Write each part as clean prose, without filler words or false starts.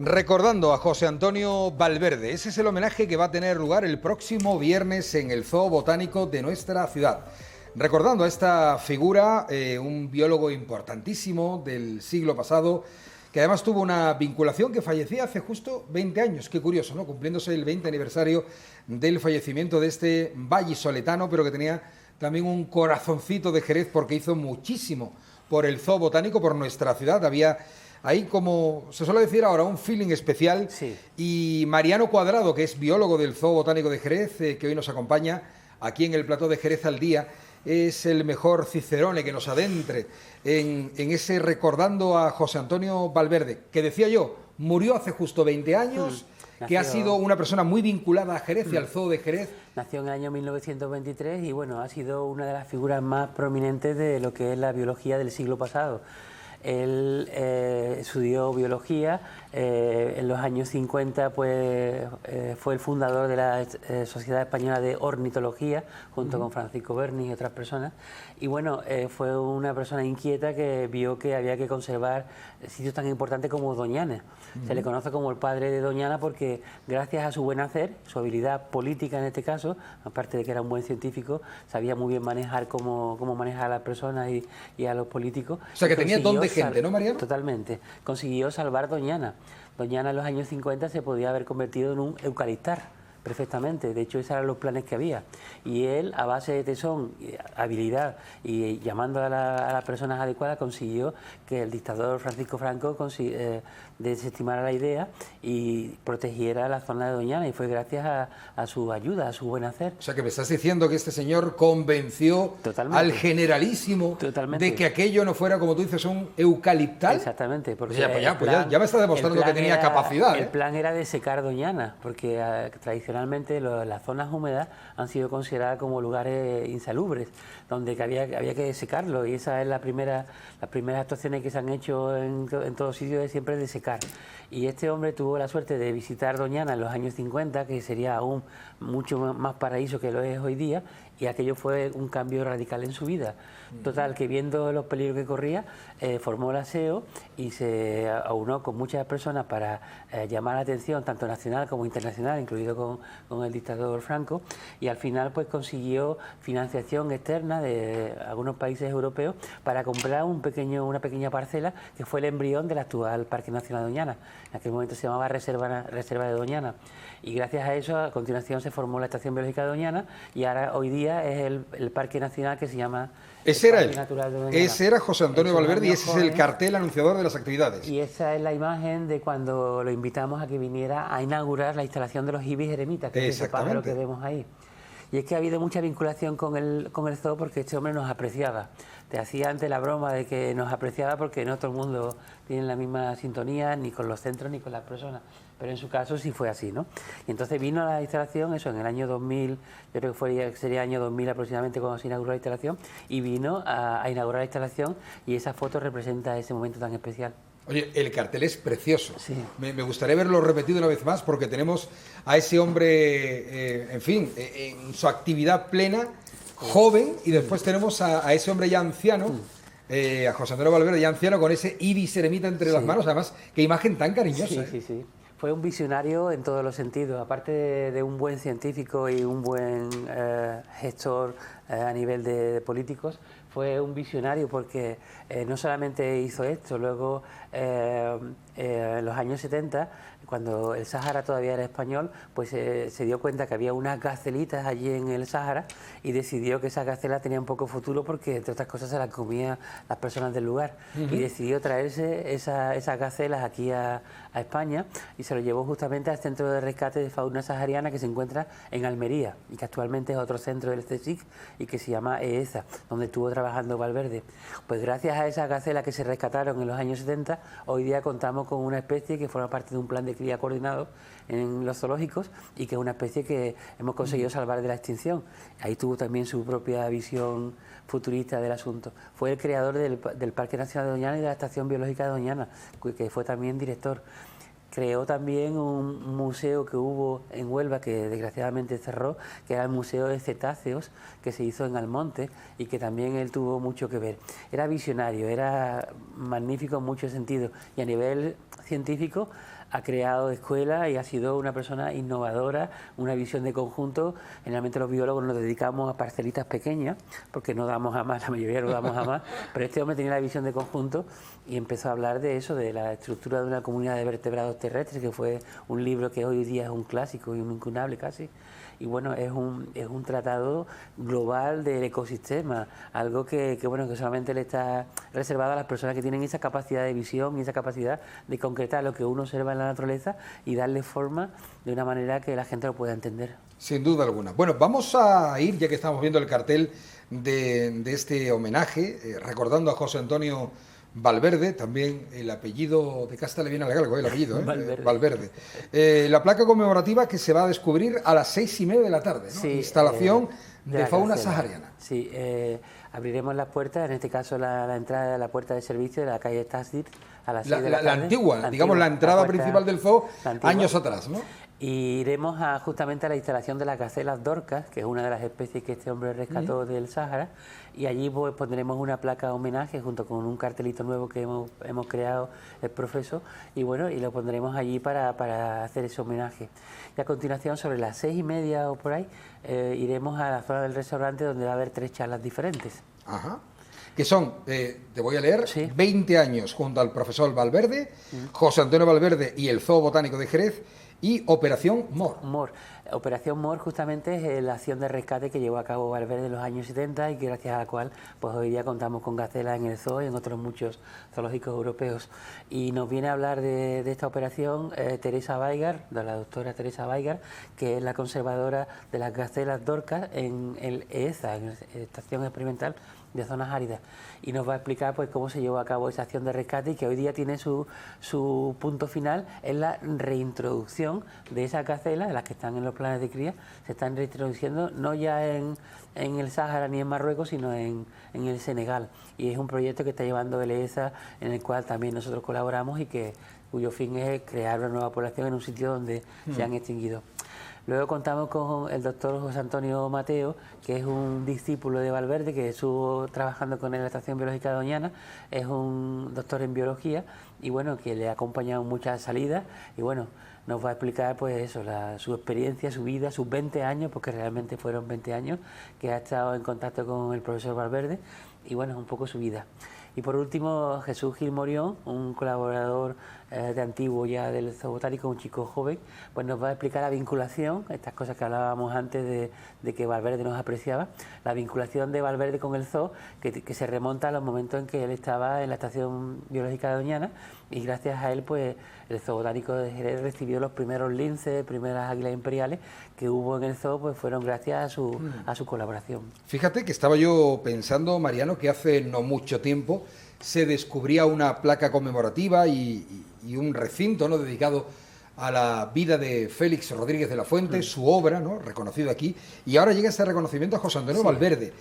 Recordando a José Antonio Valverde. Ese es el homenaje que va a tener lugar el próximo viernes en el Zoo Botánico de nuestra ciudad. Recordando a esta figura, un biólogo importantísimo del siglo pasado, que además tuvo una vinculación, que fallecía hace justo 20 años. Qué curioso, ¿no? Cumpliéndose el 20 aniversario del fallecimiento de este vallisoletano, pero que tenía también un corazoncito de Jerez porque hizo muchísimo por el Zoo Botánico, por nuestra ciudad. Había ahí, como se suele decir ahora, un feeling especial. Sí. Y Mariano Cuadrado, que es biólogo del Zoo Botánico de Jerez, que hoy nos acompaña aquí en el plató de Jerez al Día, es el mejor cicerone que nos adentre en ese recordando a José Antonio Valverde, que decía yo, murió hace justo 20 años, que ha sido una persona muy vinculada a Jerez y al Zoo de Jerez. Nació en el año 1923 y bueno, ha sido una de las figuras más prominentes de lo que es la biología del siglo pasado. Él estudió biología, en los años 50 pues, fue el fundador de la Sociedad Española de Ornitología, junto con Francisco Berni y otras personas. Y bueno, fue una persona inquieta que vio que había que conservar sitios tan importantes como Doñana. Se le conoce como el padre de Doñana porque gracias a su buen hacer, su habilidad política en este caso, aparte de que era un buen científico, sabía muy bien manejar cómo manejar a las personas y a los políticos. O sea, que tenía don de gente, ¿no, Mariano? Totalmente. Consiguió salvar Doñana. Doñana en los años 50 se podía haber convertido en un eucaliptar perfectamente, de hecho esos eran los planes que había, y él a base de tesón, habilidad y llamando a las personas adecuadas consiguió que el dictador Francisco Franco desestimara la idea y protegiera la zona de Doñana, y fue gracias a su ayuda, a su buen hacer. O sea, que me estás diciendo que este señor convenció al generalísimo de que aquello no fuera, como tú dices, un eucaliptal. Exactamente, porque ya me está demostrando que tenía capacidad. El plan era de secar Doñana, porque tradicionalmente las zonas húmedas han sido consideradas como lugares insalubres, donde había que secarlo, y esa es las primeras actuaciones que se han hecho en todos sitios, siempre de secar. Y este hombre tuvo la suerte de visitar Doñana en los años 50, que sería aún mucho más paraíso que lo es hoy día, y aquello fue un cambio radical en su vida. Total, que viendo los peligros que corría, formó el aseo y se aunó con muchas personas para llamar la atención, tanto nacional como internacional, incluido con el dictador Franco, y al final pues consiguió financiación externa de algunos países europeos para comprar una pequeña parcela que fue el embrión del actual Parque Nacional de Doñana. En aquel momento se llamaba Reserva de Doñana, y gracias a eso a continuación se formó la Estación Biológica de Doñana, y ahora hoy día es el Parque Nacional que se llama... Ese era él, ese era José Antonio Valverde, y ese es el cartel anunciador de las actividades. Y esa es la imagen de cuando lo invitamos a que viniera a inaugurar la instalación de los ibis eremitas, que es ese pájaro que vemos ahí. Y es que ha habido mucha vinculación con el zoo porque este hombre nos apreciaba. Te hacía antes la broma de que nos apreciaba porque no todo el mundo tiene la misma sintonía, ni con los centros ni con las personas. Pero en su caso sí fue así, ¿no? Y entonces vino a la instalación, eso en el año 2000, yo creo que sería año 2000 aproximadamente cuando se inauguró la instalación, y vino a inaugurar la instalación, y esa foto representa ese momento tan especial. Oye, el cartel es precioso. Sí. Me gustaría verlo repetido una vez más porque tenemos a ese hombre, en fin, en su actividad plena, joven, y después tenemos a ese hombre ya anciano, a José Antonio Valverde ya anciano, con ese ibis eremita entre las manos. Además, qué imagen tan cariñosa. Sí. Fue un visionario en todos los sentidos, aparte de un buen científico y un buen gestor a nivel de políticos, fue un visionario porque no solamente hizo esto, luego en los años 70, cuando el Sáhara todavía era español, pues se dio cuenta que había unas gacelitas allí en el Sáhara y decidió que esas gacelas tenían poco futuro porque, entre otras cosas, se las comían las personas del lugar. Y decidió traerse esas gacelas aquí a España y se lo llevó justamente al Centro de Rescate de Fauna Sahariana, que se encuentra en Almería y que actualmente es otro centro del CSIC y que se llama EEZA, donde estuvo trabajando Valverde. Pues gracias a esas gacelas que se rescataron en los años 70, hoy día contamos con una especie que forma parte de un plan de cría coordinado en los zoológicos y que es una especie que hemos conseguido salvar de la extinción. Ahí tuvo también su propia visión futurista del asunto. Fue el creador del Parque Nacional de Doñana y de la Estación Biológica de Doñana, que fue también director. Creó también un museo que hubo en Huelva, que desgraciadamente cerró, que era el Museo de Cetáceos, que se hizo en Almonte y que también él tuvo mucho que ver. Era visionario, era magnífico en muchos sentidos, y a nivel científico ha creado escuelas y ha sido una persona innovadora, una visión de conjunto. Generalmente los biólogos nos dedicamos a parcelitas pequeñas, porque no damos a más, la mayoría no damos a más, pero este hombre tenía la visión de conjunto y empezó a hablar de eso, de la estructura de una comunidad de vertebrados terrestres, que fue un libro que hoy día es un clásico y un incunable casi. Y bueno, es un tratado global del ecosistema, algo que solamente le está reservado a las personas que tienen esa capacidad de visión y esa capacidad de concretar lo que uno observa en la naturaleza y darle forma de una manera que la gente lo pueda entender. Sin duda alguna. Bueno, vamos a ir, ya que estamos viendo el cartel de este homenaje, recordando a José Antonio Valverde, también el apellido de Casta le viene al galgo, el apellido, Valverde. La placa conmemorativa que se va a descubrir a las 6:30 de la tarde, ¿no? Sí, instalación de fauna sahariana. Sí, abriremos las puertas, en este caso la entrada de la puerta de servicio de la calle Tasdir a las 6 de la tarde. La antigua, digamos, la entrada principal del zoo, años atrás, ¿no? Y iremos justamente a la instalación de las gacelas dorcas, que es una de las especies que este hombre rescató del Sáhara, y allí pues pondremos una placa de homenaje junto con un cartelito nuevo que hemos creado el profesor, y bueno, y lo pondremos allí para hacer ese homenaje. Y a continuación, sobre las 6:30 o por ahí, iremos a la zona del restaurante donde va a haber 3 charlas diferentes. Ajá. Que son, te voy a leer, 20 años junto al profesor Valverde, José Antonio Valverde y el Zoo Botánico de Jerez, y Operación Mor. Operación Mor justamente es la acción de rescate que llevó a cabo Valverde en los años 70 y que gracias a la cual pues hoy día contamos con gacelas en el zoo y en otros muchos zoológicos europeos. Y nos viene a hablar de esta operación Teresa Weigar, de la doctora Teresa Weigar, que es la conservadora de las gacelas dorcas en el EEZA, en la Estación Experimental de Zonas Áridas, y nos va a explicar pues cómo se llevó a cabo esa acción de rescate y que hoy día tiene su punto final en la reintroducción de esas gacelas, de las que están en los planes de cría, se están reintroduciendo no ya en el Sáhara ni en Marruecos, sino en el Senegal, y es un proyecto que está llevando el EEZA, en el cual también nosotros colaboramos y cuyo fin es crear una nueva población en un sitio donde se han extinguido. Luego contamos con el doctor José Antonio Mateo, que es un discípulo de Valverde, que estuvo trabajando con él en la Estación Biológica de Doñana, es un doctor en biología y bueno, que le ha acompañado en muchas salidas y bueno, nos va a explicar pues eso, su experiencia, su vida, sus 20 años, porque realmente fueron 20 años que ha estado en contacto con el profesor Valverde y bueno, un poco su vida. Y por último, Jesús Gil Morión, un colaborador de antiguo ya del Zoo Botánico, un chico joven, pues nos va a explicar la vinculación, estas cosas que hablábamos antes de que Valverde nos apreciaba, la vinculación de Valverde con el zoo, que se remonta a los momentos en que él estaba en la Estación Biológica de Doñana, y gracias a él, pues el Zoo Botánico de Jerez recibió los primeros linces, primeras águilas imperiales que hubo en el zoo, pues fueron gracias a su colaboración. Fíjate que estaba yo pensando, Mariano, que hace no mucho tiempo se descubría una placa conmemorativa y un recinto, ¿no?, dedicado a la vida de Félix Rodríguez de la Fuente, su obra, ¿no?, reconocido aquí, y ahora llega este reconocimiento a José Antonio Valverde.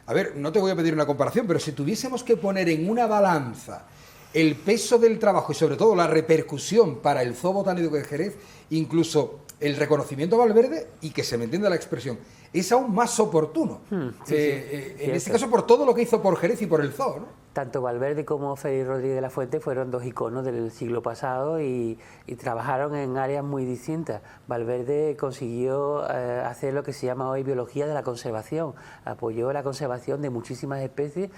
A ver, no te voy a pedir una comparación, pero si tuviésemos que poner en una balanza el peso del trabajo y sobre todo la repercusión para el Zoo Botánico de Jerez, incluso el reconocimiento a Valverde, y que se me entienda la expresión, es aún más oportuno. En este caso por todo lo que hizo por Jerez y por el zoo, ¿no? Tanto Valverde como Félix Rodríguez de la Fuente fueron dos iconos del siglo pasado y trabajaron en áreas muy distintas. Valverde consiguió hacer lo que se llama hoy biología de la conservación, apoyó la conservación de muchísimas especies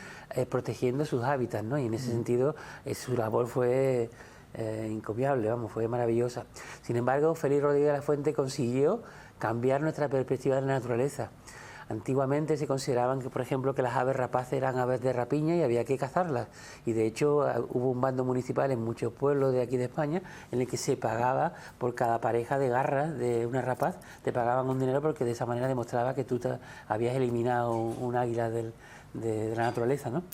protegiendo sus hábitats, ¿no? Y en ese sentido su labor fue encomiable, fue maravillosa. Sin embargo, Félix Rodríguez de la Fuente consiguió cambiar nuestra perspectiva de la naturaleza. Antiguamente se consideraban que, por ejemplo, que las aves rapaces eran aves de rapiña y había que cazarlas. Y de hecho hubo un bando municipal en muchos pueblos de aquí de España en el que se pagaba por cada pareja de garras de una rapaz, te pagaban un dinero porque de esa manera demostraba que tú habías eliminado un águila de la naturaleza, ¿no?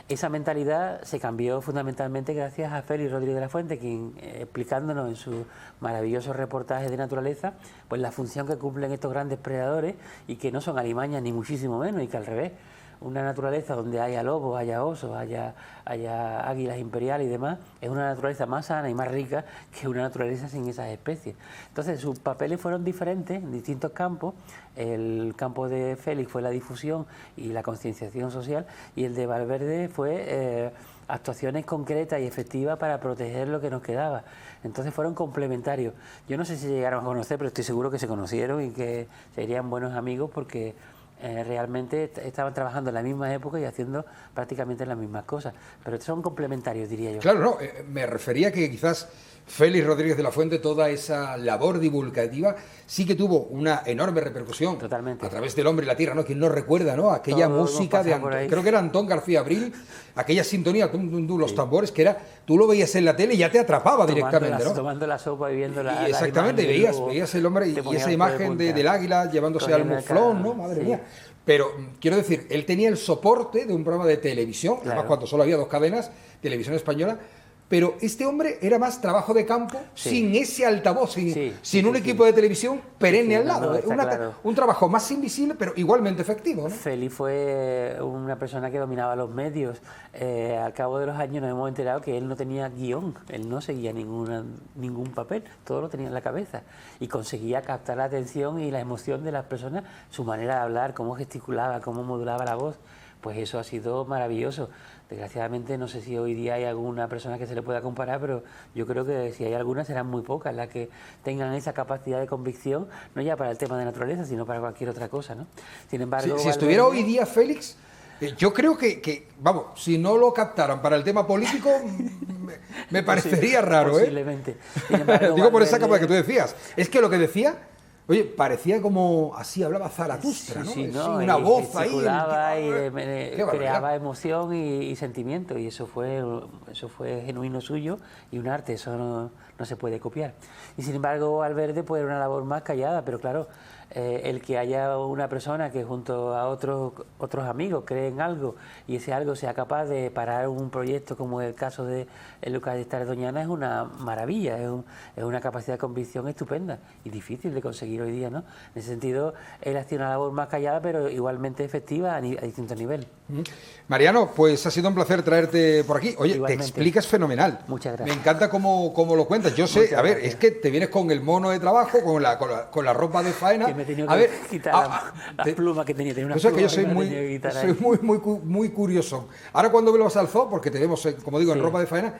Esa mentalidad se cambió fundamentalmente gracias a Félix Rodríguez de la Fuente, quien explicándonos en sus maravillosos reportajes de naturaleza, pues la función que cumplen estos grandes predadores y que no son alimañas ni muchísimo menos, y que al revés, una naturaleza donde haya lobos, haya osos, haya águilas imperiales y demás, es una naturaleza más sana y más rica que una naturaleza sin esas especies. Entonces sus papeles fueron diferentes en distintos campos. El campo de Félix fue la difusión y la concienciación social, y el de Valverde fue actuaciones concretas y efectivas para proteger lo que nos quedaba. Entonces fueron complementarios. Yo no sé si llegaron a conocer, pero estoy seguro que se conocieron y que serían buenos amigos, porque realmente estaban trabajando en la misma época y haciendo prácticamente las mismas cosas, pero son complementarios, diría yo. Claro, no, me refería que quizás Félix Rodríguez de la Fuente, toda esa labor divulgativa sí que tuvo una enorme repercusión. Totalmente. A través del Hombre y la Tierra, ¿no? Quien no recuerda, ¿no? Aquella Todo música de creo que era Antón García Abril, aquella sintonía, los tambores, que era, tú lo veías en la tele y ya te atrapaba directamente, ¿no? Tomando la sopa y viendo la exactamente, veías el hombre y esa imagen del águila llevándose al muflón, ¿no? Madre mía. Pero quiero decir, él tenía el soporte de un programa de televisión, además cuando solo había 2 cadenas, televisión española, pero este hombre era más trabajo de campo, sin ese altavoz, sin un equipo de televisión perenne al lado. Claro. Un trabajo más invisible, pero igualmente efectivo, ¿no? Félix fue una persona que dominaba los medios. Al cabo de los años nos hemos enterado que él no tenía guión, él no seguía ningún papel, todo lo tenía en la cabeza, y conseguía captar la atención y la emoción de las personas, su manera de hablar, cómo gesticulaba, cómo modulaba la voz. Pues eso ha sido maravilloso. Desgraciadamente no sé si hoy día hay alguna persona que se le pueda comparar, pero yo creo que si hay algunas serán muy pocas las que tengan esa capacidad de convicción, no ya para el tema de naturaleza, sino para cualquier otra cosa, ¿no? Sin embargo, si estuviera hoy día Félix, yo creo que, vamos, si no lo captaran para el tema político, me parecería raro, posiblemente. Sin embargo, digo por esa capa que tú decías. Es que lo que decía... Oye, parecía como así hablaba Zaratustra, ¿no? Una voz ahí. Creaba emoción y sentimiento, y eso fue genuino suyo y un arte, eso no se puede copiar. Y sin embargo, Valverde pues era una labor más callada, pero claro, el que haya una persona que junto a otros amigos cree en algo y ese algo sea capaz de parar un proyecto como el caso de Lucas de Esta de Doñana es una maravilla, es una capacidad de convicción estupenda y difícil de conseguir hoy día, ¿no? En ese sentido, él hacía una labor más callada pero igualmente efectiva a distintos niveles. Mariano, pues ha sido un placer traerte por aquí. Oye, igualmente. Te explicas fenomenal. Muchas gracias. Me encanta cómo lo cuentas. Yo sé, a ver, es que te vienes con el mono de trabajo, con la ropa de faena. Que me he tenido que quitar las plumas que tenía. Una pluma que yo soy muy curioso. Ahora cuando vuelvas al zoo, porque te vemos, como digo, en ropa de faena,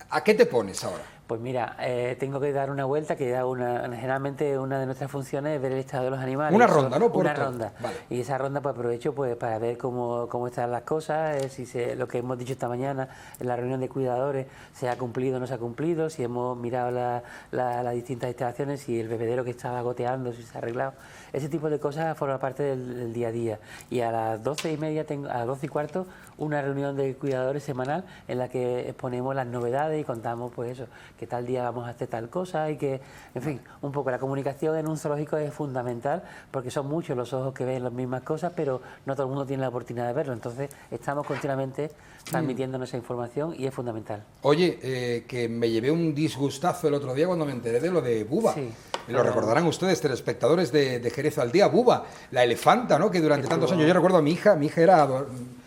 ¿a qué te pones ahora? Pues mira, tengo que dar una vuelta, que generalmente una de nuestras funciones es ver el estado de los animales. Una ronda, ¿no? Una ronda. Vale. Y esa ronda pues aprovecho pues para ver cómo están las cosas, si lo que hemos dicho esta mañana en la reunión de cuidadores se ha cumplido o no se ha cumplido, si hemos mirado las distintas instalaciones, si el bebedero que estaba goteando, si se ha arreglado. Ese tipo de cosas forma parte del día a día. Y a las 12:30, a las 12:15, una reunión de cuidadores semanal en la que exponemos las novedades y contamos pues eso, que tal día vamos a hacer tal cosa y que, en fin, un poco la comunicación en un zoológico es fundamental porque son muchos los ojos que ven las mismas cosas, pero no todo el mundo tiene la oportunidad de verlo. Entonces estamos continuamente transmitiéndonos esa información y es fundamental. Oye, que me llevé un disgustazo el otro día cuando me enteré de lo de Buba. Sí, lo recordarán ustedes, telespectadores de Jerez al Día. Buba, la elefanta, ¿no? Que durante tantos años, yo recuerdo a mi hija era...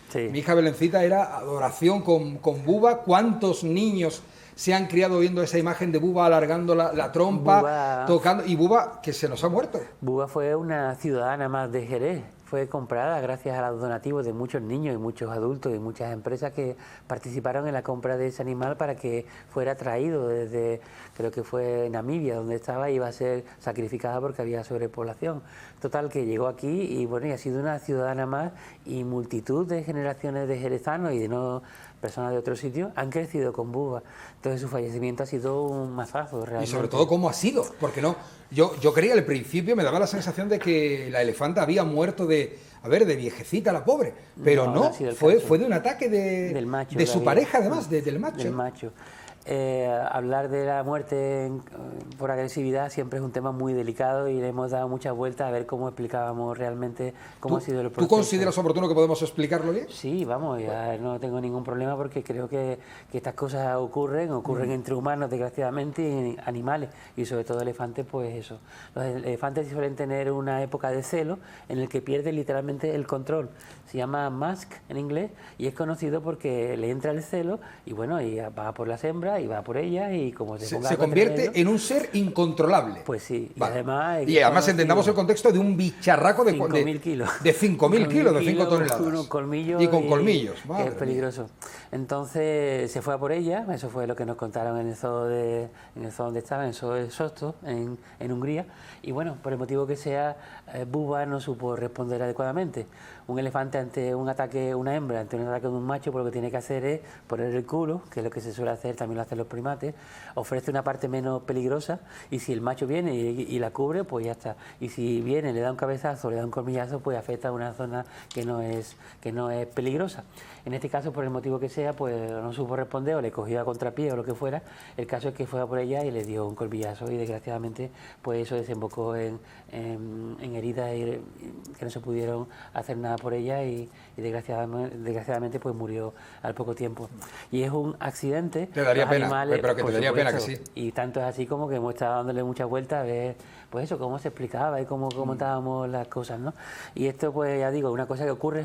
Sí. Mi hija Belencita era adoración con Buba. ¿Cuántos niños se han criado viendo esa imagen de Buba alargando la trompa, tocando? Y Buba, que se nos ha muerto. Buba fue una ciudadana más de Jerez. Fue comprada gracias a los donativos de muchos niños y muchos adultos y muchas empresas que participaron en la compra de ese animal para que fuera traído desde, creo que fue Namibia, donde estaba, y iba a ser sacrificada porque había sobrepoblación. Total, que llegó aquí y bueno, y ha sido una ciudadana más, y multitud de generaciones de jerezanos y de no personas de otros sitios han crecido con Buba. Entonces su fallecimiento ha sido un mazazo realmente. Y sobre todo cómo ha sido, porque no, yo creía al principio, me daba la sensación de que la elefanta había muerto de viejecita la pobre, pero no fue de un ataque de su pareja además, del macho. hablar de la muerte por agresividad siempre es un tema muy delicado y le hemos dado muchas vueltas a ver cómo explicábamos realmente cómo ha sido el proceso. ¿Tú consideras oportuno que podemos explicarlo bien? Sí, vamos, ya no tengo ningún problema porque creo que estas cosas ocurren entre humanos desgraciadamente y animales, y sobre todo elefantes, pues eso. Los elefantes suelen tener una época de celo en el que pierden literalmente el control. Se llama mask en inglés y es conocido porque le entra el celo y bueno, y va por las hembras y va por ellas y como se convierte en un ser incontrolable. Pues sí, vale. y además entendamos el contexto de un bicharraco de 5.000 kilos. De 5.000 kilos, de 5 toneladas. Unos colmillos y con colmillos. Que es peligroso. Entonces se fue a por ella, eso fue lo que nos contaron en el zoo donde estaba, en el zoo de Sosto, en Hungría. Y bueno, por el motivo que sea, Buba no supo responder adecuadamente. Un elefante ante un ataque, una hembra ante un ataque de un macho, pues lo que tiene que hacer es poner el culo, que es lo que se suele hacer, también lo hacen los primates, ofrece una parte menos peligrosa y si el macho viene y la cubre, pues ya está. Y si viene, le da un cabezazo, le da un colmillazo, pues afecta a una zona que no es peligrosa. En este caso, por el motivo que sea, pues no supo responder o le cogió a contrapié o lo que fuera. El caso es que fue a por ella y le dio un colmillazo y desgraciadamente pues eso desembocó en heridas que no se pudieron hacer nada por ella y desgraciadamente pues murió al poco tiempo. Y es un accidente. Te daría pena, animales, pero que te daría pena que sí. Y tanto es así como que hemos estado dándole muchas vueltas a ver pues eso, cómo se explicaba y cómo comentábamos las cosas, ¿no? Y esto pues ya digo, una cosa que ocurre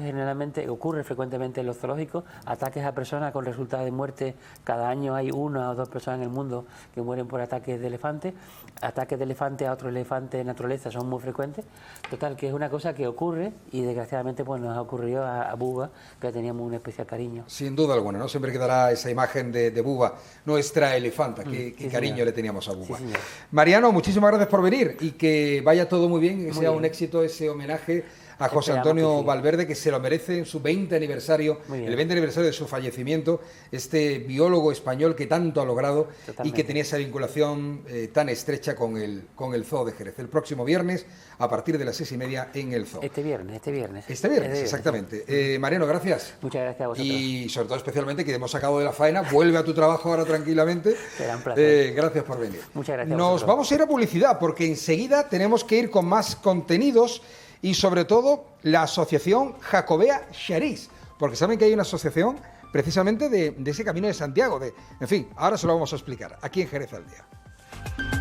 frecuentemente en los zoológicos, ataques a personas con resultado de muerte. Cada año hay 1 o 2 personas en el mundo que mueren por ataques de elefantes. Ataques de elefante a otro elefante en naturaleza son muy frecuentes. Total, que es una cosa que ocurre y desgraciadamente pues nos ha ocurrido a Buba, que teníamos un especial cariño. Sin duda alguna, ¿no? Siempre quedará esa imagen de Buba, nuestra elefanta, qué sí, cariño señor. le teníamos a Buba. Sí, Mariano, muchísimas gracias por venir y que vaya todo muy bien, que sea un éxito ese homenaje a José Antonio Valverde, que se lo merece en su 20 aniversario, el 20 aniversario de su fallecimiento, este biólogo español que tanto ha logrado y que tenía esa vinculación tan estrecha con el Zoo de Jerez. El próximo viernes, a partir de las 6:30 en el Zoo. Este viernes, exactamente. Mariano, gracias. Muchas gracias a vosotros. Y sobre todo especialmente que hemos sacado de la faena, vuelve a tu trabajo ahora tranquilamente. Será un placer. Gracias por venir. Muchas gracias. Nos vamos a ir a publicidad porque enseguida tenemos que ir con más contenidos y sobre todo la asociación Jacobea Xarís, porque saben que hay una asociación precisamente de ese Camino de Santiago. En fin, ahora se lo vamos a explicar aquí en Jerez al Día.